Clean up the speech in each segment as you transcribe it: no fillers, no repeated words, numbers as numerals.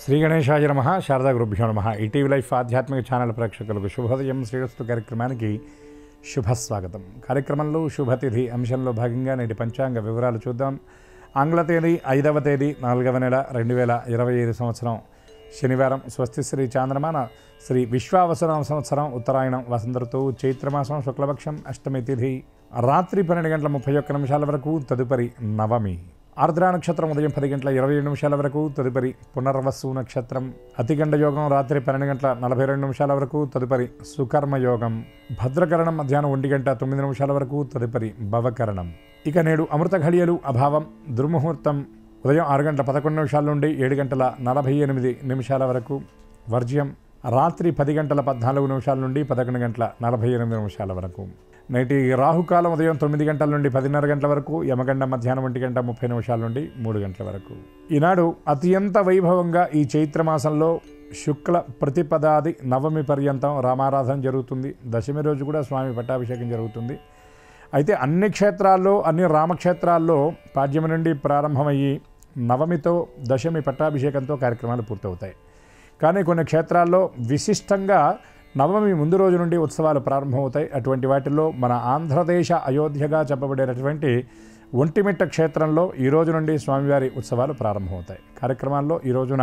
శ్రీ గణేశాయ నమః. శారదా గురుభ్యో నమః. ఈటీవీ లైఫ్ ఆధ్యాత్మిక ఛానల్ ప్రేక్షకులకు శుభోదయం శ్రీరస్తు కార్యక్రమానికి శుభస్వాగతం. కార్యక్రమంలో శుభతిథి అంశంలో భాగంగా నేటి పంచాంగ వివరాలు చూద్దాం. ఆంగ్ల తేదీ 5వ తేదీ 4వ నెల 2025 సంవత్సరం శనివారం. స్వస్తి శ్రీ చాంద్రమాన శ్రీ విశ్వావసనామ సంవత్సరం ఉత్తరాయణం వసంత ఋతువు చైత్రమాసం శుక్లపక్షం అష్టమి తిథి రాత్రి 12:31 వరకు. తదుపరి నవమి. ఆర్ద్ర నక్షత్రం ఉదయం 10:27 వరకు. తదుపరి పునర్వసు నక్షత్రం. అతిగండ యోగం రాత్రి 12:42 వరకు. తదుపరి సుకర్మయోగం. భద్రకరణం మధ్యాహ్నం 1:09 వరకు. తదుపరి భవకరణం. ఇక నేడు అమృత ఘడియలు అభావం. దుర్ముహూర్తం ఉదయం 6:11 నుండి 7:48 వరకు. వర్జ్యం రాత్రి 10:14 నుండి 11:48 వరకు. నేటి రాహుకాలం ఉదయం 9 గంటల నుండి 10:30 గంటల వరకు. యమగండం మధ్యాహ్నం 1:30 నుండి 3 గంటల వరకు. ఈనాడు అత్యంత వైభవంగా ఈ చైత్రమాసంలో శుక్ల ప్రతిపదాది నవమి పర్యంతం రామారాధన జరుగుతుంది. దశమి రోజు కూడా స్వామి పట్టాభిషేకం జరుగుతుంది. అయితే అన్ని క్షేత్రాల్లో, అన్ని రామక్షేత్రాల్లో పాడ్యమి నుండి ప్రారంభమయ్యి నవమితో దశమి పట్టాభిషేకంతో కార్యక్రమాలు పూర్తవుతాయి. కానీ కొన్ని క్షేత్రాల్లో విశిష్టంగా నవమి ముందు రోజు నుండి ఉత్సవాలు ప్రారంభమవుతాయి. అటువంటి వాటిల్లో మన ఆంధ్రదేశ అయోధ్యగా చెప్పబడేటటువంటి ఒంటిమిట్ట క్షేత్రంలో ఈ రోజు నుండి స్వామివారి ఉత్సవాలు ప్రారంభమవుతాయి. కార్యక్రమాల్లో ఈ రోజున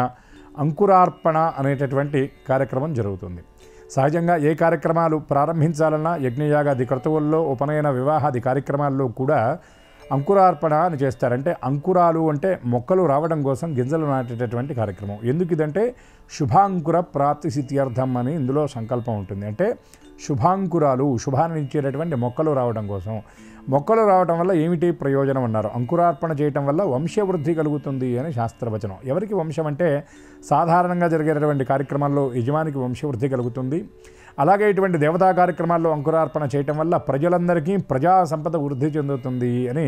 అంకురార్పణ అనేటటువంటి కార్యక్రమం జరుగుతుంది. సహజంగా ఏ కార్యక్రమాలు ప్రారంభించాలన్నా యజ్ఞయాగాది క్రతువుల్లో, ఉపనయన వివాహాది కార్యక్రమాల్లో కూడా అంకురార్పణ అని చేస్తారంటే అంకురాలు అంటే మొక్కలు రావడం కోసం గింజలు నాటేటటువంటి కార్యక్రమం. ఎందుకు ఇదంటే శుభాంకుర ప్రాప్తి సిద్ధ్యర్థం అని ఇందులో సంకల్పం ఉంటుంది. అంటే శుభాంకురాలు, శుభాన్ని ఇచ్చేటటువంటి మొక్కలు రావడం కోసం. మొక్కలు రావడం వల్ల ఏమిటి ప్రయోజనం అన్నారు. అంకురార్పణ చేయటం వల్ల వంశవృద్ధి కలుగుతుంది అని శాస్త్రవచనం. ఎవరికి వంశం అంటే సాధారణంగా జరిగేటటువంటి కార్యక్రమాల్లో యజమానికి వంశవృద్ధి కలుగుతుంది. అలాగే ఇటువంటి దేవతా కార్యక్రమాల్లో అంకురార్పణ చేయటం వల్ల ప్రజలందరికీ ప్రజా సంపద వృద్ధి చెందుతుంది అని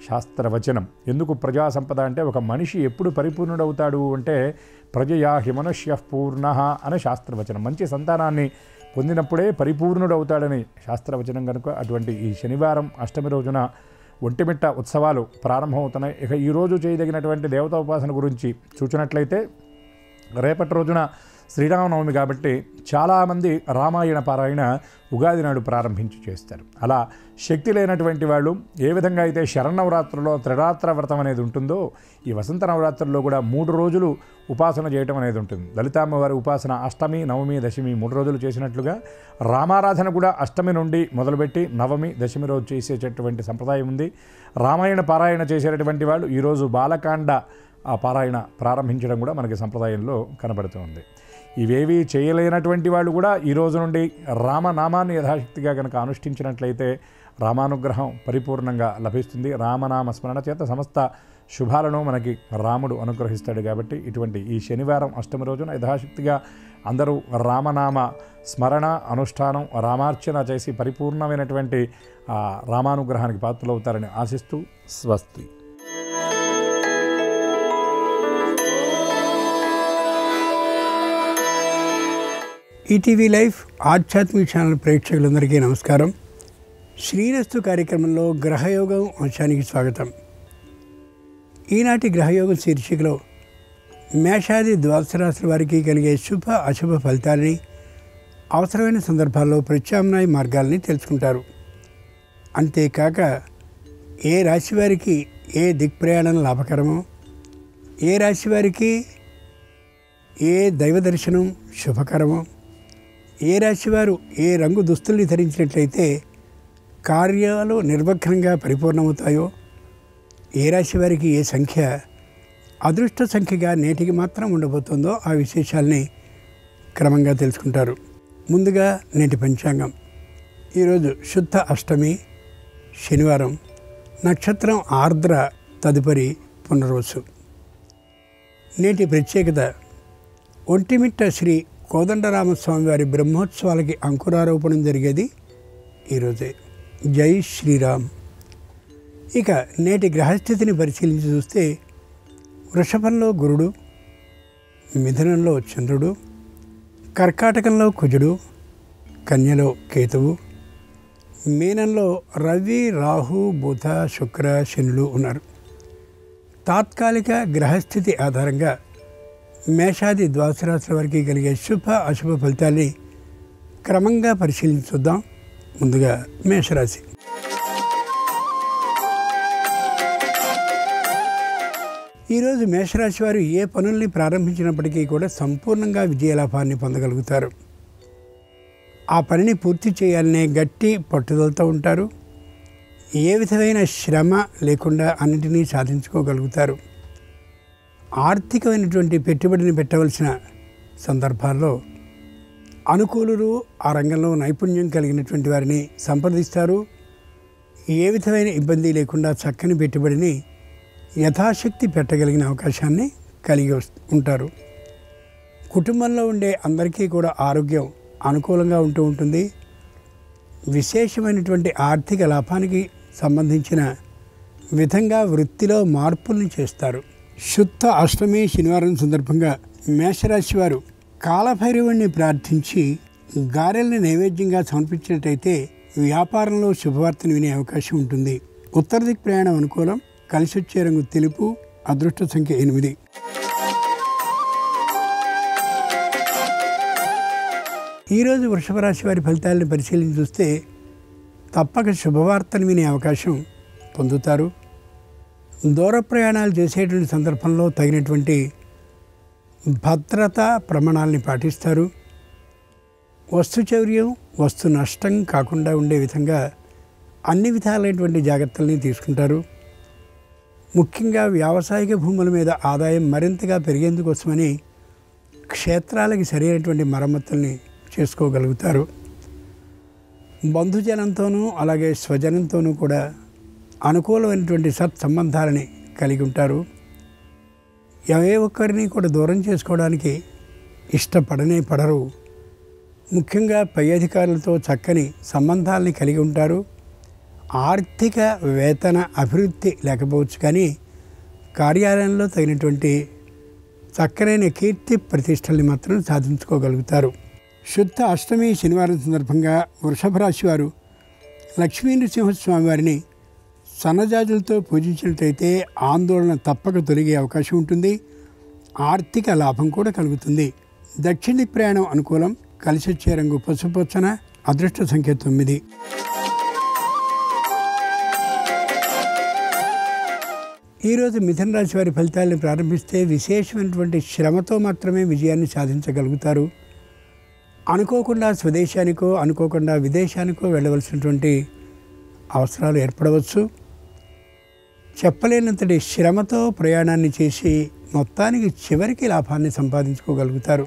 శాస్త్రవచనం. ఎందుకు ప్రజా సంపద అంటే ఒక మనిషి ఎప్పుడు పరిపూర్ణుడవుతాడు అంటే ప్రజయా హి మనుష్య పూర్ణ అని శాస్త్రవచనం. మంచి సంతానాన్ని పొందినప్పుడే పరిపూర్ణుడవుతాడని శాస్త్రవచనం కనుక అటువంటి ఈ శనివారం అష్టమి రోజున ఒంటిమిట్ట ఉత్సవాలు ప్రారంభమవుతున్నాయి. ఇక ఈరోజు చేయదగినటువంటి దేవతా ఉపాసన గురించి చూచినట్లయితే రేపటి రోజున శ్రీరామనవమి కాబట్టి చాలామంది రామాయణ పారాయణ ఉగాది నాడు ప్రారంభించి చేస్తారు. అలా శక్తి లేనటువంటి వాళ్ళు ఏ విధంగా అయితే శరన్నవరాత్రుల్లో త్రిరాత్ర వ్రతం అనేది ఉంటుందో ఈ వసంత నవరాత్రుల్లో కూడా 3 రోజులు ఉపాసన చేయటం అనేది ఉంటుంది. లలితామ్మవారి ఉపాసన అష్టమి, నవమి, దశమి 3 రోజులు చేసినట్లుగా రామారాధన కూడా అష్టమి నుండి మొదలుపెట్టి నవమి, దశమి రోజు చేసేటటువంటి సంప్రదాయం ఉంది. రామాయణ పారాయణ చేసేటటువంటి వాళ్ళు ఈరోజు బాలకాండ ఆ పారాయణ ప్రారంభించడం కూడా మనకి సంప్రదాయంలో కనబడుతుంది. ఇవేవి చేయలేనటువంటి వాళ్ళు కూడా ఈ రోజు నుండి రామనామాన్ని యథాశక్తిగా కనుక అనుష్ఠించినట్లయితే రామానుగ్రహం పరిపూర్ణంగా లభిస్తుంది. రామనామ స్మరణ చేత సమస్త శుభాలను మనకి రాముడు అనుగ్రహిస్తాడు. కాబట్టి ఇటువంటి ఈ శనివారం అష్టమి రోజున యథాశక్తిగా అందరూ రామనామ స్మరణ, అనుష్ఠానం, రామార్చన చేసి పరిపూర్ణమైనటువంటి రామానుగ్రహానికి పాత్రలవుతారని ఆశిస్తూ స్వస్తి. ఈటీవీ లైఫ్ ఆధ్యాత్మిక ఛానల్ ప్రేక్షకులందరికీ నమస్కారం. శ్రీరస్తు కార్యక్రమంలో గ్రహయోగం అంశానికి స్వాగతం. ఈనాటి గ్రహయోగం శీర్షికలో మేషాది ద్వాదశ రాశుల వారికి కలిగే శుభ అశుభ ఫలితాలని, అవసరమైన సందర్భాల్లో ప్రత్యామ్నాయ మార్గాల్ని తెలుసుకుంటారు. అంతేకాక ఏ రాశి వారికి ఏ దిక్ప్రయాణం లాభకరమో, ఏ రాశి వారికి ఏ దైవ దర్శనం శుభకరమో, ఏ రాశివారు ఏ రంగు దుస్తుల్ని ధరించినట్లయితే కార్యాలు నిర్విఘ్నంగా పరిపూర్ణమవుతాయో, ఏ రాశి వారికి ఏ సంఖ్య అదృష్ట సంఖ్యగా నేటికి మాత్రం ఉండబోతుందో ఆ విశేషాల్ని క్రమంగా తెలుసుకుంటారు. ముందుగా నేటి పంచాంగం. ఈరోజు శుద్ధ అష్టమి, శనివారం, నక్షత్రం ఆర్ద్ర, తదుపరి పునర్వసు. నేటి ప్రత్యేకత ఒంటిమిట్ట శ్రీ కోదండరామస్వామి వారి బ్రహ్మోత్సవాలకి అంకురారోపణం జరిగేది ఈరోజే. జై శ్రీరామ్. ఇక నేటి గ్రహస్థితిని పరిశీలించి చూస్తే వృషభంలో గురుడు, మిథునంలో చంద్రుడు, కర్కాటకంలో కుజుడు, కన్యలో కేతువు, మీనంలో రవి, రాహు, బుధ, శుక్ర, శనులు ఉన్నారు. తాత్కాలిక గ్రహస్థితి ఆధారంగా మేషాది ద్వాదశ రాశుల వారికి కలిగే శుభ అశుభ ఫలితాల్ని క్రమంగా పరిశీలించుద్దాం. ముందుగా మేషరాశి. ఈరోజు మేషరాశి వారు ఏ పనుల్ని ప్రారంభించినప్పటికీ కూడా సంపూర్ణంగా విజయలాభాన్ని పొందగలుగుతారు. ఆ పనిని పూర్తి చేయాలనే గట్టి పట్టుదలతో ఉంటారు. ఏ విధమైన శ్రమ లేకుండా అన్నిటినీ సాధించుకోగలుగుతారు. ఆర్థికమైనటువంటి పెట్టుబడిని పెట్టవలసిన సందర్భాల్లో అనుకూలులు ఆ రంగంలో నైపుణ్యం కలిగినటువంటి వారిని సంప్రదిస్తారు. ఏ విధమైన ఇబ్బంది లేకుండా చక్కని పెట్టుబడిని యథాశక్తి పెట్టగలిగిన అవకాశాన్ని కలిగి ఉంటారు. కుటుంబంలో ఉండే అందరికీ కూడా ఆరోగ్యం అనుకూలంగా ఉంటుంది. విశేషమైనటువంటి ఆర్థిక లాభానికి సంబంధించిన విధంగా వృత్తిలో మార్పుల్ని చేస్తారు. శుద్ధ అష్టమి శనివారం సందర్భంగా మేషరాశి వారు కాలభైరవుణ్ణి ప్రార్థించి గారెల్ని నైవేద్యంగా సమర్పించినట్టయితే వ్యాపారంలో శుభవార్తను వినే అవకాశం ఉంటుంది. ఉత్తర దిక్ ప్రయాణం అనుకూలం. కలిసి వచ్చే రంగు తెలుపు. అదృష్ట సంఖ్య 8. ఈరోజు వృషభ రాశి వారి ఫలితాలను పరిశీలించి చూస్తే తప్పక శుభవార్తను వినే అవకాశం పొందుతారు. దూర ప్రయాణాలు చేసేటువంటి సందర్భంలో తగినటువంటి భద్రతా ప్రమాణాలని పాటిస్తారు. వస్తు చౌర్యం, వస్తు నష్టం కాకుండా ఉండే విధంగా అన్ని విధాలైనటువంటి జాగ్రత్తల్ని తీసుకుంటారు. ముఖ్యంగా వ్యావసాయిక భూముల మీద ఆదాయం మరింతగా పెరిగేందుకోసమని క్షేత్రాలకి సరైనటువంటి మరమ్మతుల్ని చేసుకోగలుగుతారు. బంధుజనంతోనూ అలాగే స్వజనంతోనూ కూడా అనుకూలమైనటువంటి సత్సంబంధాలని కలిగి ఉంటారు. ఏ ఒక్కరిని కూడా దూరం చేసుకోవడానికి పడరు. ముఖ్యంగా పై అధికారులతో చక్కని సంబంధాలని కలిగి ఉంటారు. ఆర్థిక వేతన అభివృద్ధి లేకపోవచ్చు, కానీ కార్యాలయంలో తగినటువంటి చక్కనైన కీర్తి ప్రతిష్టల్ని మాత్రం సాధించుకోగలుగుతారు. శుద్ధ అష్టమి శనివారం సందర్భంగా వృషభ రాశి వారు లక్ష్మీ నృసింహస్వామి వారిని సన్నజాజులతో పూజించినట్లయితే ఆందోళన తప్పక తొలగే అవకాశం ఉంటుంది. ఆర్థిక లాభం కూడా కలుగుతుంది. దక్షిణ ప్రయాణం అనుకూలం. కలిసి వచ్చే రంగు పసుపచ్చన. అదృష్ట సంఖ్య 9. ఈరోజు మిథున రాశి వారి ఫలితాలను ప్రారంభిస్తే విశేషమైనటువంటి శ్రమతో మాత్రమే విజయాన్ని సాధించగలుగుతారు. అనుకోకుండా స్వదేశానికో అనుకోకుండా విదేశానికో వెళ్ళవలసినటువంటి అవసరాలు ఏర్పడవచ్చు. చెప్పలేనంతటి శ్రమతో ప్రయాణాన్ని చేసి మొత్తానికి చివరికి లాభాన్ని సంపాదించుకోగలుగుతారు.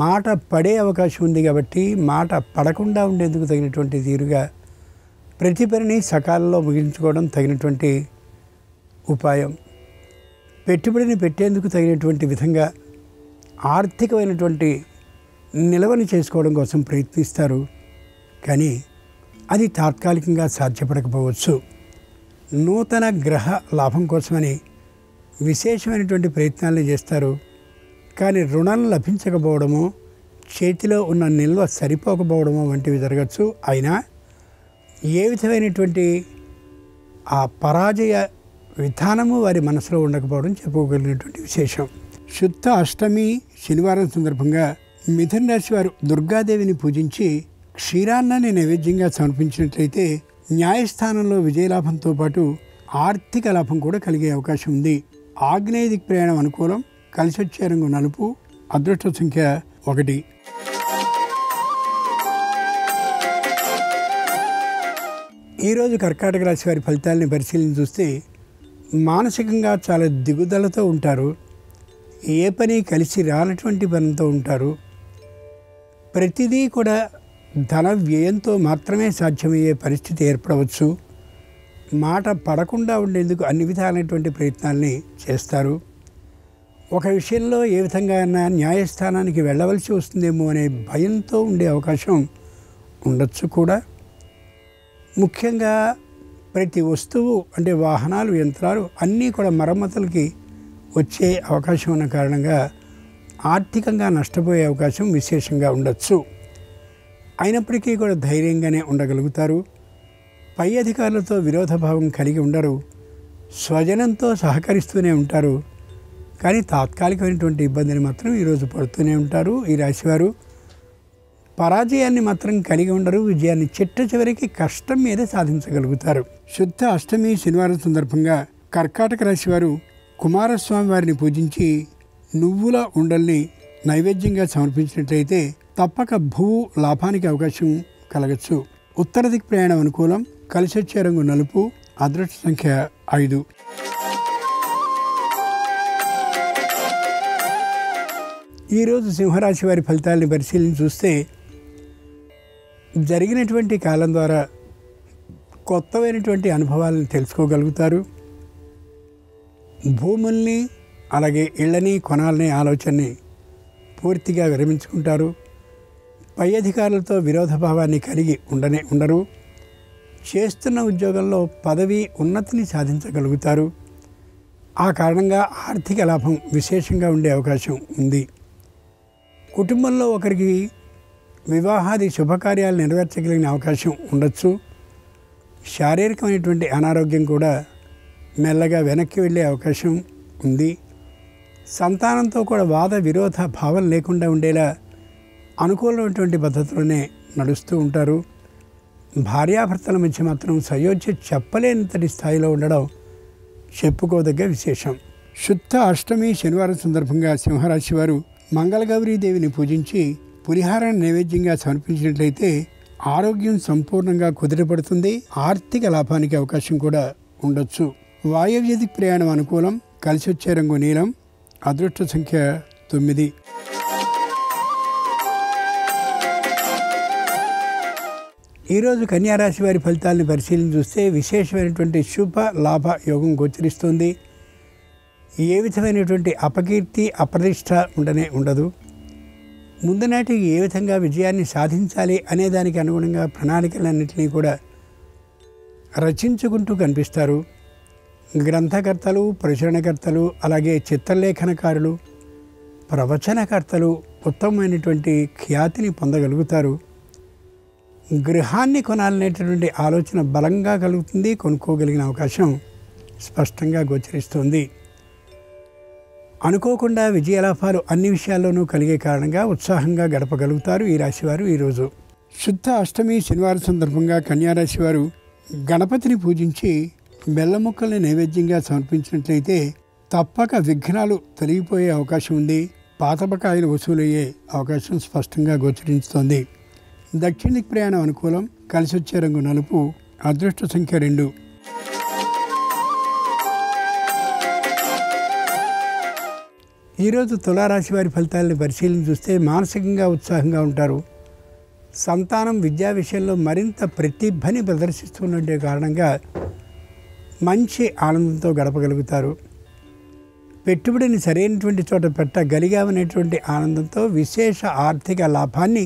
మాట పడే అవకాశం ఉంది కాబట్టి మాట పడకుండా ఉండేందుకు తగినటువంటి తీరుగా ప్రతి పనిని సకాలంలో ముగించుకోవడం తగినటువంటి ఉపాయం. పెట్టుబడిని పెట్టేందుకు తగినటువంటి విధంగా ఆర్థికమైనటువంటి నిల్వని చేసుకోవడం కోసం ప్రయత్నిస్తారు. కానీ అది తాత్కాలికంగా సాధ్యపడకపోవచ్చు. నూతన గ్రహ లాభం కోసమని విశేషమైనటువంటి ప్రయత్నాలను చేస్తారు. కానీ రుణం లభించకపోవడమో, చేతిలో ఉన్న నిల్వ సరిపోకపోవడమో వంటివి జరగచ్చు. అయినా ఏ విధమైనటువంటి ఆ పరాజయ విధానము వారి మనసులో ఉండకపోవడం చెప్పుకోగలిగినటువంటి విశేషం. శుద్ధ అష్టమి శనివారం సందర్భంగా మిథున రాశి వారు దుర్గాదేవిని పూజించి క్షీరాన్నాన్ని నైవేద్యంగా సమర్పించినట్లయితే న్యాయస్థానంలో విజయలాభంతో పాటు ఆర్థిక లాభం కూడా కలిగే అవకాశం ఉంది. ఆగ్నేయ దిక్ ప్రయాణం అనుకూలం. కలిసి వచ్చే రంగు నలుపు. అదృష్ట సంఖ్య 1. ఈరోజు కర్కాటక రాశి వారి ఫలితాలని పరిశీలించి చూస్తే మానసికంగా చాలా దిగుదలతో ఉంటారు. ఏ పని కలిసి రానటువంటి పనితో ఉంటారు. ప్రతిదీ కూడా ధన వ్యయంతో మాత్రమే సాధ్యమయ్యే పరిస్థితి ఏర్పడవచ్చు. మాట పడకుండా ఉండేందుకు అన్ని విధాలైనటువంటి ప్రయత్నాల్ని చేస్తారు. ఒక విషయంలో ఏ విధంగా అయినా న్యాయస్థానానికి వెళ్ళవలసి వస్తుందేమో అనే భయంతో ఉండే అవకాశం ఉండొచ్చు కూడా. ముఖ్యంగా ప్రతి వస్తువు అంటే వాహనాలు, యంత్రాలు అన్నీ కూడా మరమ్మతులకి వచ్చే అవకాశం ఉన్న కారణంగా ఆర్థికంగా నష్టపోయే అవకాశం విశేషంగా ఉండొచ్చు. అయినప్పటికీ కూడా ధైర్యంగానే ఉండగలుగుతారు. పై అధికారులతో విరోధభావం కలిగి ఉండరు. స్వజనంతో సహకరిస్తూనే ఉంటారు. కానీ తాత్కాలికమైనటువంటి ఇబ్బందిని మాత్రం ఈరోజు పడుతూనే ఉంటారు. ఈ రాశివారు పరాజయాన్ని మాత్రం కలిగి ఉండరు. విజయాన్ని చిట్ట చివరికి కష్టం మీద సాధించగలుగుతారు. శుద్ధ అష్టమి శనివారం సందర్భంగా కర్కాటక రాశివారు కుమారస్వామి వారిని పూజించి నువ్వుల ఉండల్ని నైవేద్యంగా సమర్పించినట్లయితే తప్పక భూ లాభానికి అవకాశం కలగచ్చు. ఉత్తర దిక్ ప్రయాణం అనుకూలం. కలిసి వచ్చే రంగు నలుపు. అదృష్ట సంఖ్య 5. ఈరోజు సింహరాశి వారి ఫలితాలని పరిశీలించి చూస్తే జరిగినటువంటి కాలం ద్వారా కొత్తమైనటువంటి అనుభవాలను తెలుసుకోగలుగుతారు. భూముల్ని అలాగే ఇళ్ళని కొనాలనే ఆలోచనని పూర్తిగా విరమించుకుంటారు. పై అధికారులతో విరోధభావాన్ని కలిగి ఉండరు. చేస్తున్న ఉద్యోగంలో పదవి ఉన్నతిని సాధించగలుగుతారు. ఆ కారణంగా ఆర్థిక లాభం విశేషంగా ఉండే అవకాశం ఉంది. కుటుంబంలో ఒకరికి వివాహాది శుభకార్యాలు నెరవేర్చగలిగిన అవకాశం ఉండొచ్చు. శారీరకమైనటువంటి అనారోగ్యం కూడా మెల్లగా వెనక్కి వెళ్ళే అవకాశం ఉంది. సంతానంతో కూడా వాద విరోధ భావం లేకుండా ఉండేలా అనుకూలమైనటువంటి పద్ధతిలోనే నడుస్తూ ఉంటారు. భార్యాభర్తల మధ్య మాత్రం సయోధ్య చెప్పలేనంతటి స్థాయిలో ఉండడం చెప్పుకోదగ్గ విశేషం. శుద్ధ అష్టమి శనివారం సందర్భంగా సింహరాశి వారు మంగళగౌరీదేవిని పూజించి పులిహారాన్ని నైవేద్యంగా సమర్పించినట్లయితే ఆరోగ్యం సంపూర్ణంగా కుదిరపడుతుంది. ఆర్థిక లాభానికి అవకాశం కూడా ఉండొచ్చు. వాయువ్యదిక్ ప్రయాణం అనుకూలం. కలిసి వచ్చే రంగు నీలం. అదృష్ట సంఖ్య 9. ఈరోజు కన్యారాశి వారి ఫలితాలను పరిశీలించి చూస్తే విశేషమైనటువంటి శుభ లాభ యోగం గోచరిస్తుంది. ఏ విధమైనటువంటి అపకీర్తి అప్రతిష్ట ఉండదు. ముందునాటికి ఏ విధంగా విజయాన్ని సాధించాలి అనే దానికి అనుగుణంగా ప్రణాళికలన్నింటినీ కూడా రచించుకుంటూ కనిపిస్తారు. గ్రంథకర్తలు, ప్రచురణకర్తలు, అలాగే చిత్రలేఖనకారులు, ప్రవచనకర్తలు ఉత్తమమైనటువంటి ఖ్యాతిని పొందగలుగుతారు. గృహాన్ని కొనాలనేటటువంటి ఆలోచన బలంగా కలుగుతుంది. కొనుక్కోగలిగిన అవకాశం స్పష్టంగా గోచరిస్తుంది. అనుకోకుండా విజయలాభాలు అన్ని విషయాల్లోనూ కలిగే కారణంగా ఉత్సాహంగా గడపగలుగుతారు ఈ రాశివారు. ఈరోజు శుద్ధ అష్టమి శనివారం సందర్భంగా కన్యారాశి వారు గణపతిని పూజించి బెల్లం ముక్కల్ని నైవేద్యంగా సమర్పించినట్లయితే తప్పక విఘ్నాలు తొలగిపోయే అవకాశం ఉంది. పాత బకాయిలు వసూలయ్యే అవకాశం స్పష్టంగా గోచరిస్తోంది. దక్షిణ దిక్ ప్రయాణం అనుకూలం. కలిసి వచ్చే రంగు నలుపు. అదృష్ట సంఖ్య 2. ఈరోజు తులారాశి వారి ఫలితాలను పరిశీలించి చూస్తే మానసికంగా ఉత్సాహంగా ఉంటారు. సంతానం విద్యా విషయంలో మరింత ప్రతిభని ప్రదర్శిస్తున్నట్టే కారణంగా మంచి ఆనందంతో గడపగలుగుతారు. పెట్టుబడిని సరైనటువంటి చోట పెట్టగలిగామనేటువంటి ఆనందంతో విశేష ఆర్థిక లాభాన్ని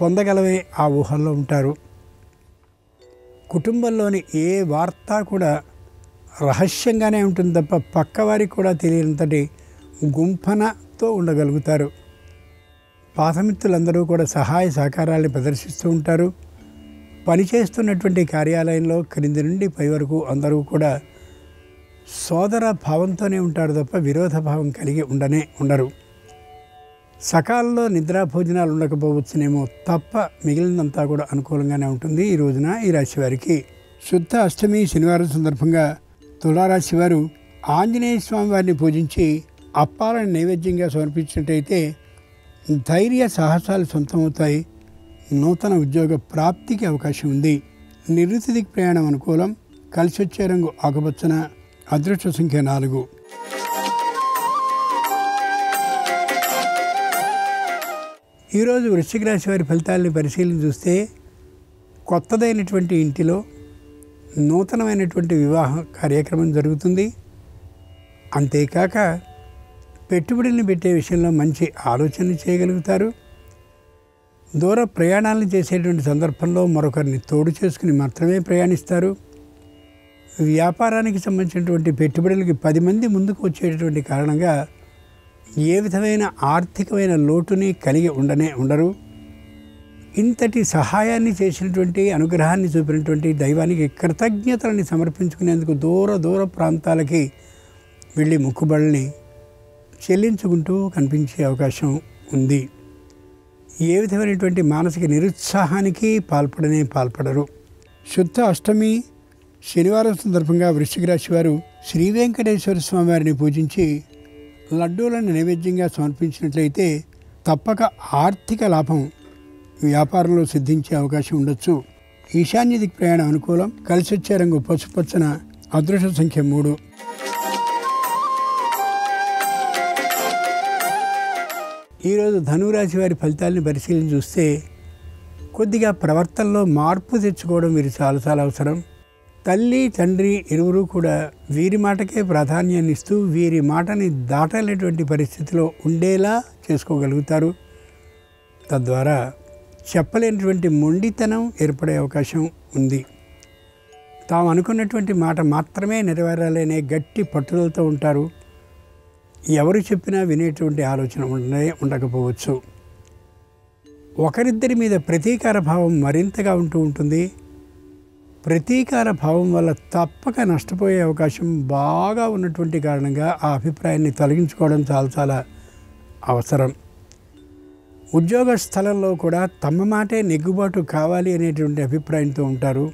పొందగలమే ఆ ఊహల్లో ఉంటారు. కుటుంబంలోని ఏ వార్త కూడా రహస్యంగానే ఉంటుంది తప్ప పక్కవారికి కూడా తెలియనంతటి గుంపనతో ఉండగలుగుతారు. పాతమిత్రులందరూ కూడా సహాయ సహకారాలను ప్రదర్శిస్తూ ఉంటారు. పనిచేస్తున్నటువంటి కార్యాలయంలో క్రింది నుండి పై వరకు అందరూ కూడా సోదర భావంతోనే ఉంటారు తప్ప విరోధ భావం కలిగి ఉండరు. సకాలంలో నిద్రా భోజనాలు ఉండకపోవచ్చునేమో తప్ప మిగిలినంతా కూడా అనుకూలంగానే ఉంటుంది ఈ రోజున ఈ రాశి వారికి. శుద్ధ అష్టమి శనివారం సందర్భంగా తులారాశి వారు ఆంజనేయ స్వామి వారిని పూజించి అప్పాలను నైవేద్యంగా సమర్పించినట్టయితే ధైర్య సాహసాలు సొంతమవుతాయి. నూతన ఉద్యోగ ప్రాప్తికి అవకాశం ఉంది. నివృత్తి దిక్ ప్రయాణం అనుకూలం. కలిసి వచ్చే రంగు ఆకుపచ్చన. అదృష్ట సంఖ్య 4. ఈరోజు వృశ్చిక రాశి వారి ఫలితాలను పరిశీలించి చూస్తే కొత్తదైనటువంటి ఇంటిలో నూతనమైనటువంటి వివాహ కార్యక్రమం జరుగుతుంది. అంతేకాక పెట్టుబడులను పెట్టే విషయంలో మంచి ఆలోచనలు చేయగలుగుతారు. దూర ప్రయాణాలను చేసేటువంటి సందర్భంలో మరొకరిని తోడు చేసుకుని మాత్రమే ప్రయాణిస్తారు. వ్యాపారానికి సంబంధించినటువంటి పెట్టుబడులకి 10 మంది ముందుకు వచ్చేటటువంటి కారణంగా ఏ విధమైన ఆర్థికమైన లోటుని కలిగి ఉండరు. ఇంతటి సహాయాన్ని చేసినటువంటి అనుగ్రహాన్ని చూపినటువంటి దైవానికి కృతజ్ఞతలని సమర్పించుకునేందుకు దూర ప్రాంతాలకి వెళ్ళి మొక్కుబడుల్ని చెల్లించుకుంటూ కనిపించే అవకాశం ఉంది. ఏ విధమైనటువంటి మానసిక నిరుత్సాహానికి పాల్పడరు. శుద్ధ అష్టమి శనివారం సందర్భంగా వృశ్చిక రాశి వారు శ్రీ వెంకటేశ్వర స్వామి వారిని పూజించి లడ్డూలను నైవేద్యంగా సమర్పించినట్లయితే తప్పక ఆర్థిక లాభం వ్యాపారంలో సిద్ధించే అవకాశం ఉండొచ్చు. ఈశాన్య దిక్ ప్రయాణం అనుకూలం. కలిసి వచ్చే రంగు పసుపచ్చన. అదృష్ట సంఖ్య 3. ఈరోజు ధనురాశి వారి ఫలితాలను పరిశీలన చూస్తే కొద్దిగా ప్రవర్తనలో మార్పు తెచ్చుకోవడం వీరు చాలా అవసరం. తల్లి తండ్రి ఇరువురు కూడా వీరి మాటకే ప్రాధాన్యాన్ని ఇస్తూ వీరి మాటని దాటలేటువంటి పరిస్థితిలో ఉండేలా చేసుకోగలుగుతారు. తద్వారా చెప్పలేనటువంటి మొండితనం ఏర్పడే అవకాశం ఉంది. తాము అనుకున్నటువంటి మాట మాత్రమే నెరవేరాలనే గట్టి పట్టుదలతో ఉంటారు. ఎవరు చెప్పినా వినేటువంటి ఆలోచన ఉండకపోవచ్చు. ఒకరిద్దరి మీద ప్రతీకార భావం మరింతగా ఉంటుంది. ప్రతీకార భావం వల్ల తప్పక నష్టపోయే అవకాశం బాగా ఉన్నటువంటి కారణంగా ఆ అభిప్రాయాన్ని తొలగించుకోవడం చాలా అవసరం. ఉద్యోగ స్థలంలో కూడా తమ మాటే నెగ్గుబాటు కావాలి అనేటువంటి అభిప్రాయంతో ఉంటారు.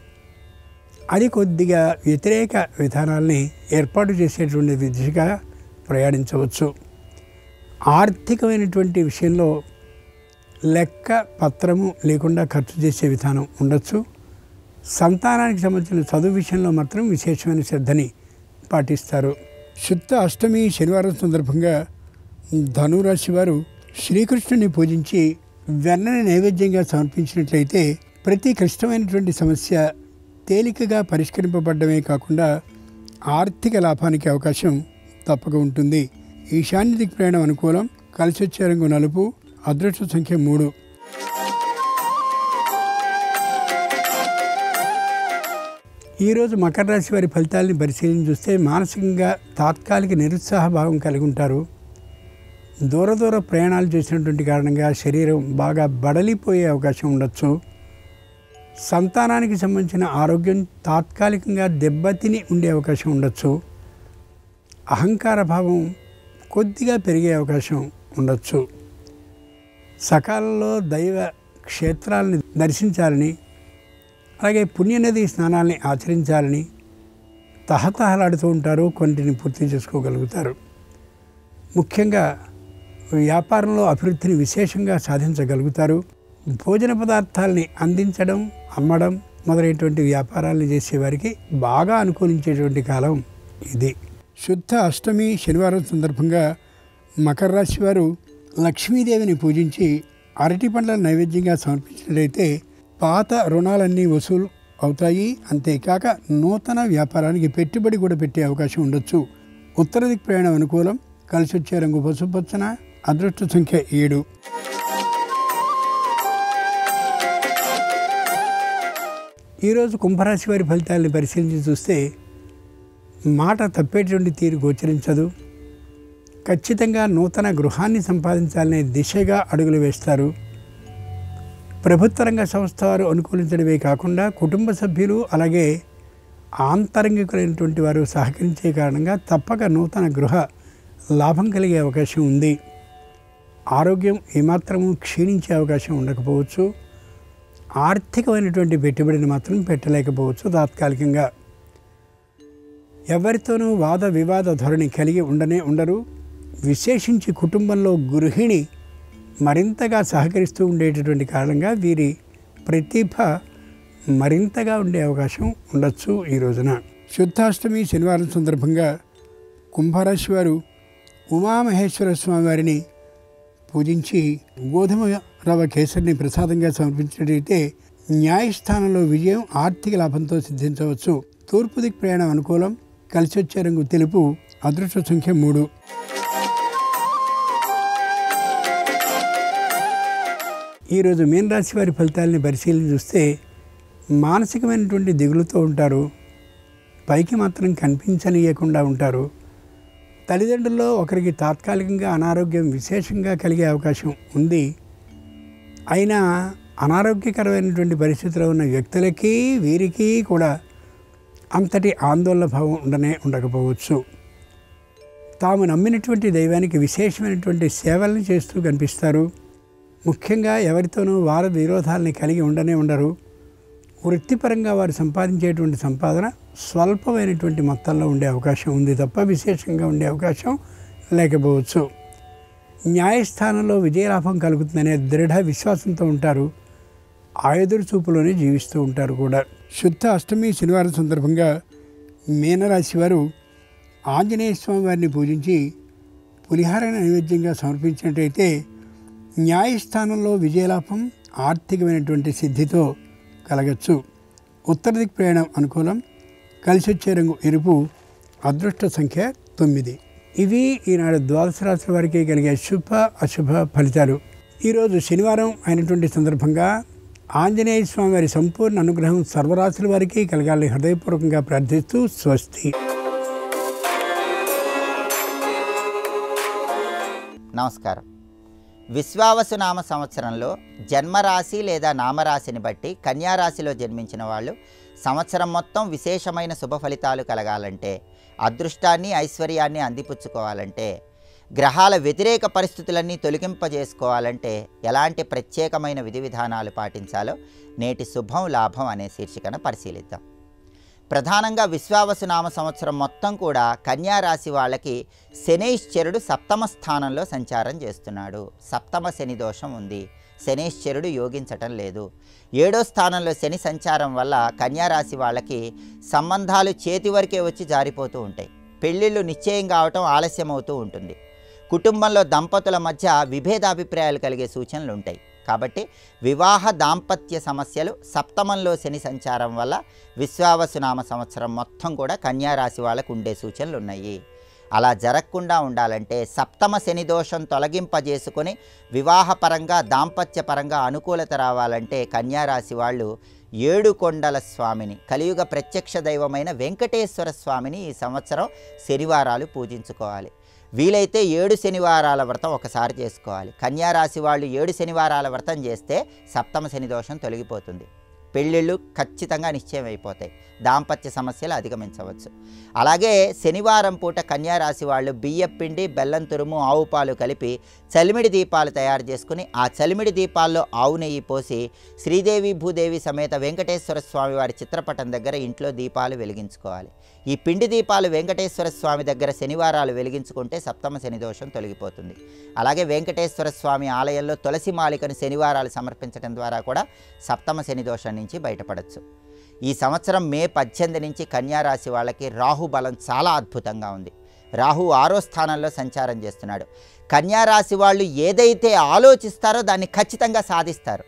అది కొద్దిగా వ్యతిరేక విధానాల్ని ఏర్పాటు చేసేటువంటి దిశగా ప్రయాణించవచ్చు. ఆర్థికమైనటువంటి విషయంలో లెక్క పత్రము లేకుండా ఖర్చు చేసే విధానం ఉండొచ్చు. సంతానానికి సంబంధించిన చదువు విషయంలో మాత్రం విశేషమైన శ్రద్ధని పాటిస్తారు. శుద్ధ అష్టమి శనివారం సందర్భంగా ధనురాశి వారు శ్రీకృష్ణుని పూజించి వెన్నని నైవేద్యంగా సమర్పించినట్లయితే ప్రతి క్లిష్టమైనటువంటి సమస్య తేలికగా పరిష్కరింపబడమే కాకుండా ఆర్థిక లాభానికి అవకాశం తప్పక ఉంటుంది. ఈశాన్య దిక్ ప్రయాణం అనుకూలం. కలిసి వచ్చే రంగు నలుపు. అదృష్ట సంఖ్య 3. ఈరోజు మకర రాశి వారి ఫలితాలని పరిశీలన చూస్తే మానసికంగా తాత్కాలిక నిరుత్సాహ భావం కలిగి ఉంటారు. దూర ప్రయాణాలు చేసినటువంటి కారణంగా శరీరం బాగా బడలిపోయే అవకాశం ఉండొచ్చు. సంతానానికి సంబంధించిన ఆరోగ్యం తాత్కాలికంగా దెబ్బతిని ఉండే అవకాశం ఉండొచ్చు. అహంకార భావం కొద్దిగా పెరిగే అవకాశం ఉండొచ్చు. సకాలంలో దైవ క్షేత్రాలని దర్శించాలని, అలాగే పుణ్యనది స్నానాలని ఆచరించాలని తహతహలాడుతూ ఉంటారు. కొన్నిటిని పూర్తి చేసుకోగలుగుతారు. ముఖ్యంగా వ్యాపారంలో అభివృద్ధిని విశేషంగా సాధించగలుగుతారు. భోజన పదార్థాలని అందించడం, అమ్మడం మొదలైనటువంటి వ్యాపారాలను చేసేవారికి బాగా అనుకూలించేటువంటి కాలం ఇది. శుద్ధ అష్టమి శనివారం సందర్భంగా మకర రాశి వారు లక్ష్మీదేవిని పూజించి అరటి పండ్ల నైవేద్యంగా సమర్పించినట్లయితే పాత రుణాలన్నీ వసూలు అవుతాయి. అంతేకాక నూతన వ్యాపారానికి పెట్టుబడి కూడా పెట్టే అవకాశం ఉండొచ్చు. ఉత్తర దిక్ ప్రయాణం అనుకూలం. కలిసి వచ్చే రంగు పసుపచ్చన. అదృష్ట సంఖ్య 7. ఈరోజు కుంభరాశి వారి ఫలితాలను పరిశీలించి చూస్తే మాట తప్పేటువంటి తీరు గోచరించదు. ఖచ్చితంగా నూతన గృహాన్ని సంపాదించాలనే దిశగా అడుగులు వేస్తారు. ప్రభుత్వ రంగ సంస్థ వారు అనుకూలించడమే కాకుండా కుటుంబ సభ్యులు అలాగే ఆంతరంగికులైనటువంటి వారు సహకరించే కారణంగా తప్పక నూతన గృహ లాభం కలిగే అవకాశం ఉంది. ఆరోగ్యం ఏమాత్రము క్షీణించే అవకాశం ఉండకపోవచ్చు. ఆర్థికమైనటువంటి పెట్టుబడిని మాత్రం పెట్టలేకపోవచ్చు తాత్కాలికంగా. ఎవరితోనూ వాద వివాద ధోరణి కలిగి ఉండరు. విశేషించి కుటుంబంలో గృహిణి మరింతగా సహకరిస్తూ ఉండేటటువంటి కారణంగా వీరి ప్రతిభ మరింతగా ఉండే అవకాశం ఉండొచ్చు ఈ రోజున. శుద్ధాష్టమి శనివారం సందర్భంగా కుంభరాశి వారు ఉమామహేశ్వర స్వామి వారిని పూజించి గోధుమ రవ్వ కేసరిని ప్రసాదంగా సమర్పించినట్లయితే న్యాయస్థానంలో విజయం ఆర్థిక లాభంతో సిద్ధించవచ్చు. తూర్పు దిక్ ప్రయాణం అనుకూలం. కలిసి వచ్చే రంగు తెలుపు. అదృష్ట సంఖ్య 3. ఈరోజు మీనరాశి వారి ఫలితాలని పరిశీలన చూస్తే మానసికమైనటువంటి దిగులుతో ఉంటారు. పైకి మాత్రం కనిపించనీయకుండా ఉంటారు. తల్లిదండ్రుల్లో ఒకరికి తాత్కాలికంగా అనారోగ్యం విశేషంగా కలిగే అవకాశం ఉంది. అయినా అనారోగ్యకరమైనటువంటి పరిస్థితిలో ఉన్న వ్యక్తులకి వీరికి కూడా అంతటి ఆందోళన భావం ఉండకపోవచ్చు. తాము నమ్మినటువంటి దైవానికి విశేషమైనటువంటి సేవలను చేస్తూ కనిపిస్తారు. ముఖ్యంగా ఎవరితోనూ వార విరోధాలని కలిగి ఉండరు. వృత్తిపరంగా వారు సంపాదించేటువంటి సంపాదన స్వల్పమైనటువంటి మొత్తంలో ఉండే అవకాశం ఉంది తప్ప విశేషంగా ఉండే అవకాశం లేకపోవచ్చు. న్యాయస్థానంలో విజయలాభం కలుగుతుందనే దృఢ విశ్వాసంతో ఉంటారు. ఆ ఎదురు చూపులోనే జీవిస్తూ ఉంటారు కూడా. శుద్ధ అష్టమి శనివారం సందర్భంగా మీనరాశి వారు ఆంజనేయ స్వామి వారిని పూజించి పులిహార నైవేద్యంగా సమర్పించినట్టయితే న్యాయస్థానంలో విజయలాభం ఆర్థికమైనటువంటి సిద్ధితో కలగచ్చు. ఉత్తర దిక్ ప్రయాణం అనుకూలం. కలిసి వచ్చే రంగు ఎరుపు. అదృష్ట సంఖ్య 9. ఇవి ఈనాడు ద్వాదశ రాశుల వారికి కలిగే శుభ అశుభ ఫలితాలు. ఈరోజు శనివారం అయినటువంటి సందర్భంగా ఆంజనేయ స్వామి వారి సంపూర్ణ అనుగ్రహం సర్వరాశుల వారికి కలగాలని హృదయపూర్వకంగా ప్రార్థిస్తూ స్వస్తి. నమస్కారం. విశ్వావసునామ సంవత్సరంలో జన్మరాశి లేదా నామరాశిని బట్టి కన్యారాశిలో జన్మించిన వాళ్ళు సంవత్సరం మొత్తం విశేషమైన శుభ ఫలితాలు కలగాలంటే, అదృష్టాన్ని ఐశ్వర్యాన్ని అందిపుచ్చుకోవాలంటే, గ్రహాల వ్యతిరేక పరిస్థితులన్నీ తొలగింపజేసుకోవాలంటే ఎలాంటి ప్రత్యేకమైన విధి విధానాలు పాటించాలో నేటి శుభం లాభం అనే శీర్షికను పరిశీలిద్దాం. ప్రధానంగా విశ్వావసునామ సంవత్సరం మొత్తం కూడా కన్యారాశి వాళ్ళకి శనైశ్చరుడు సప్తమ స్థానంలో సంచారం చేస్తున్నాడు. సప్తమ శని దోషం ఉంది. శనైశ్చరుడు యోగించటం లేదు. 7వ స్థానంలో శని సంచారం వల్ల కన్యారాశి వాళ్ళకి సంబంధాలు చేతి వరకే వచ్చి జారిపోతూ ఉంటాయి. పెళ్ళిళ్ళు నిశ్చయం కావటం ఆలస్యం అవుతూ ఉంటుంది. కుటుంబంలో దంపతుల మధ్య విభేదాభిప్రాయాలు కలిగే సూచనలు ఉంటాయి. కాబట్టి వివాహ దాంపత్య సమస్యలు సప్తమంలో శని సంచారం వల్ల విశ్వావసునామ సంవత్సరం మొత్తం కూడా కన్యారాశి వాళ్ళకు ఉండే సూచనలు ఉన్నాయి. అలా జరగకుండా ఉండాలంటే సప్తమ శని దోషం తొలగింపజేసుకొని వివాహపరంగా దాంపత్యపరంగా అనుకూలత రావాలంటే కన్యారాశి వాళ్ళు 7 కొండల స్వామిని, కలియుగ ప్రత్యక్ష దైవమైన వెంకటేశ్వర స్వామిని ఈ సంవత్సరం శనివారాలు పూజించుకోవాలి. వీలైతే 7 శనివారాల వ్రతం ఒకసారి చేసుకోవాలి. కన్యారాశి వాళ్ళు 7 శనివారాల వ్రతం చేస్తే సప్తమ శని దోషం తొలగిపోతుంది. పెళ్ళిళ్ళు ఖచ్చితంగా నిశ్చయం అయిపోతాయి. దాంపత్య సమస్యలు అధిగమించవచ్చు. అలాగే శనివారం పూట కన్యారాశి వాళ్ళు బియ్యపిండి, బెల్లం తురుము, ఆవు పాలు కలిపి చలిమిడి దీపాలు తయారు చేసుకుని ఆ చలిమిడి దీపాల్లో ఆవు నెయ్యి పోసి శ్రీదేవి భూదేవి సమేత వెంకటేశ్వర స్వామి వారి చిత్రపటం దగ్గర ఇంట్లో దీపాలు వెలిగించుకోవాలి. ఈ పిండి దీపాలు వెంకటేశ్వర స్వామి దగ్గర శనివారాలు వెలిగించుకుంటే సప్తమ శని దోషం తొలగిపోతుంది. అలాగే వెంకటేశ్వర స్వామి ఆలయంలో తులసి మాలికను శనివారాలు సమర్పించడం ద్వారా కూడా సప్తమ శని దోషం నుంచి బయటపడవచ్చు. ఈ సంవత్సరం మే 18 నుంచి కన్యారాశి వాళ్ళకి రాహు బలం చాలా అద్భుతంగా ఉంది. రాహు 6వ స్థానంలో సంచారం చేస్తున్నాడు. కన్యారాశి వాళ్ళు ఏదైతే ఆలోచిస్తారో దాన్ని ఖచ్చితంగా సాధిస్తారు.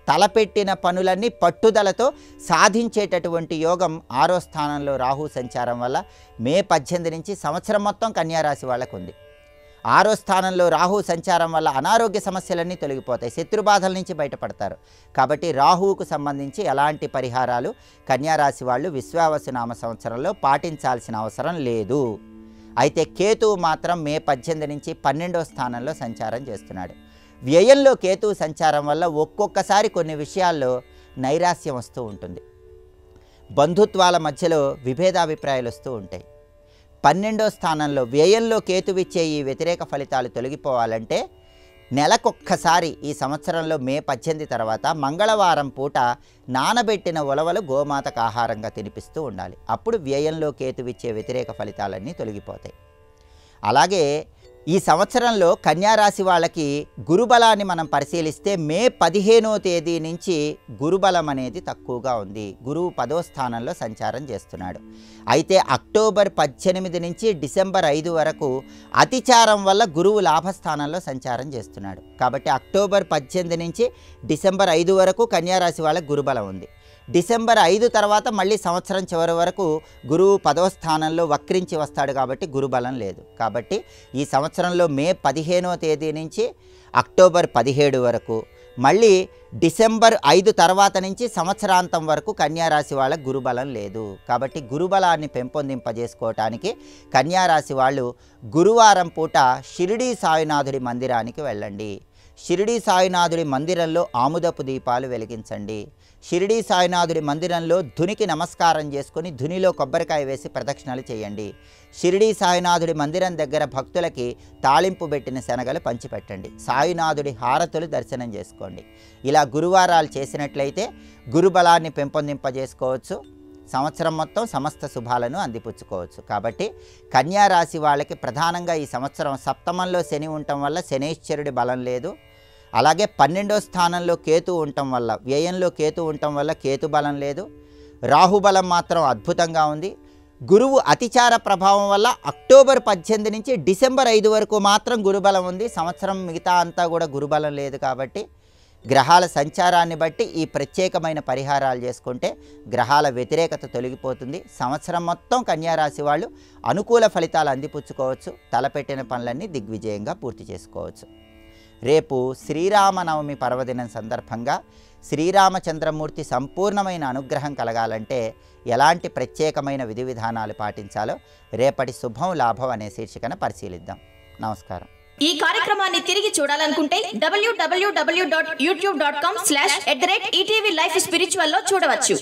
తలపెట్టిన పనులన్నీ పట్టుదలతో సాధించేటటువంటి యోగం 6వ స్థానంలో రాహు సంచారం వల్ల మే 18 నుంచి సంవత్సరం మొత్తం కన్యారాశి వాళ్ళకు ఉంది. 6వ స్థానంలో రాహు సంచారం వల్ల అనారోగ్య సమస్యలన్నీ తొలగిపోతాయి. శత్రుబాధల నుంచి బయటపడతారు. కాబట్టి రాహువుకు సంబంధించి ఎలాంటి పరిహారాలు కన్యారాశి వాళ్ళు విశ్వావసునామ సంవత్సరంలో పాటించాల్సిన అవసరం లేదు. అయితే కేతువు మాత్రం మే 18 నుంచి 12వ స్థానంలో సంచారం చేస్తున్నాడు. వ్యయంలో కేతువు సంచారం వల్ల ఒక్కొక్కసారి కొన్ని విషయాల్లో నైరాస్యం వస్తూ ఉంటుంది. బంధుత్వాల మధ్యలో విభేదాభిప్రాయాలు వస్తూ ఉంటాయి. 12వ స్థానంలో వ్యయంలో కేతువిచ్చే ఈ వ్యతిరేక ఫలితాలు తొలగిపోవాలంటే నెలకొక్కసారి ఈ సంవత్సరంలో మే 18 తర్వాత మంగళవారం పూట నానబెట్టిన ఉలవలు గోమాతకు ఆహారంగా తినిపిస్తూ ఉండాలి. అప్పుడు వ్యయంలో కేతువిచ్చే వ్యతిరేక ఫలితాలన్నీ తొలగిపోతాయి. అలాగే ఈ సంవత్సరంలో కన్యారాశి వాళ్ళకి గురుబలాన్ని మనం పరిశీలిస్తే మే 15వ తేదీ నుంచి గురుబలం అనేది తక్కువగా ఉంది. గురువు 10వ స్థానంలో సంచారం చేస్తున్నాడు. అయితే అక్టోబర్ 18 నుంచి డిసెంబర్ 5 వరకు అతిచారం వల్ల గురువు లాభస్థానంలో సంచారం చేస్తున్నాడు. కాబట్టి అక్టోబర్ 18 నుంచి డిసెంబర్ 5 వరకు కన్యారాశి వాళ్ళకి గురుబలం ఉంది. డిసెంబర్ 5 తర్వాత మళ్ళీ సంవత్సరం చివరి వరకు గురువు 10వ స్థానంలో వక్రించి వస్తాడు. కాబట్టి గురుబలం లేదు. కాబట్టి ఈ సంవత్సరంలో మే 15వ తేదీ నుంచి అక్టోబర్ 17 వరకు, మళ్ళీ డిసెంబర్ 5 తర్వాత నుంచి సంవత్సరాంతం వరకు కన్యారాశి వాళ్ళకు గురుబలం లేదు. కాబట్టి గురుబలాన్ని పెంపొందింపజేసుకోవటానికి కన్యారాశి వాళ్ళు గురువారం పూట షిరిడీ సాయినాథుడి మందిరానికి వెళ్ళండి. షిరిడీ సాయినాథుడి మందిరంలో ఆముదపు దీపాలు వెలిగించండి. షిరిడీ సాయినాథుడి మందిరంలో ధునికి నమస్కారం చేసుకొని ధునిలో కొబ్బరికాయ వేసి ప్రదక్షిణలు చేయండి. షిరిడీ సాయినాథుడి మందిరం దగ్గర భక్తులకి తాళింపు పెట్టిన శనగలు పంచిపెట్టండి. సాయినాథుడి హారతులు దర్శనం చేసుకోండి. ఇలా గురువారాలు చేసినట్లయితే గురుబలాన్ని పెంపొందింపజేసుకోవచ్చు. సంవత్సరం మొత్తం సమస్త శుభాలను అందిపుచ్చుకోవచ్చు. కాబట్టి కన్యా రాశి వాళ్ళకి ప్రధానంగా ఈ సంవత్సరం సప్తమంలో శని ఉండటం వల్ల శనేశ్వరుడి బలం లేదు. అలాగే 12వ స్థానంలో కేతు ఉండటం వల్ల, వ్యయంలో కేతు ఉండటం వల్ల కేతు బలం లేదు. రాహుబలం మాత్రం అద్భుతంగా ఉంది. గురువు అతిచార ప్రభావం వల్ల అక్టోబర్ 18 నుంచి డిసెంబర్ 5 వరకు మాత్రం గురుబలం ఉంది. సంవత్సరం మిగతా అంతా కూడా గురుబలం లేదు. కాబట్టి గ్రహాల సంచారాన్ని బట్టి ఈ ప్రత్యేకమైన పరిహారాలు చేసుకుంటే గ్రహాల వ్యతిరేకత తొలగిపోతుంది. సంవత్సరం మొత్తం కన్యారాశి వాళ్ళు అనుకూల ఫలితాలు అందిపుచ్చుకోవచ్చు. తలపెట్టిన పనులన్నీ దిగ్విజయంగా పూర్తి చేసుకోవచ్చు. రేపు శ్రీరామనవమి పర్వదినం సందర్భంగా శ్రీరామచంద్రమూర్తి సంపూర్ణమైన అనుగ్రహం కలగాలంటే ఎలాంటి ప్రత్యేకమైన విధి విధానాలు పాటించాలో రేపటి శుభం లాభం అనే శీర్షికన పరిశీలిద్దాం. నమస్కారం. ఈ కార్యక్రమాన్ని తిరిగి చూడాలనుకుంటే www.youtube.com/ETV Life Spiritual లో చూడవచ్చు.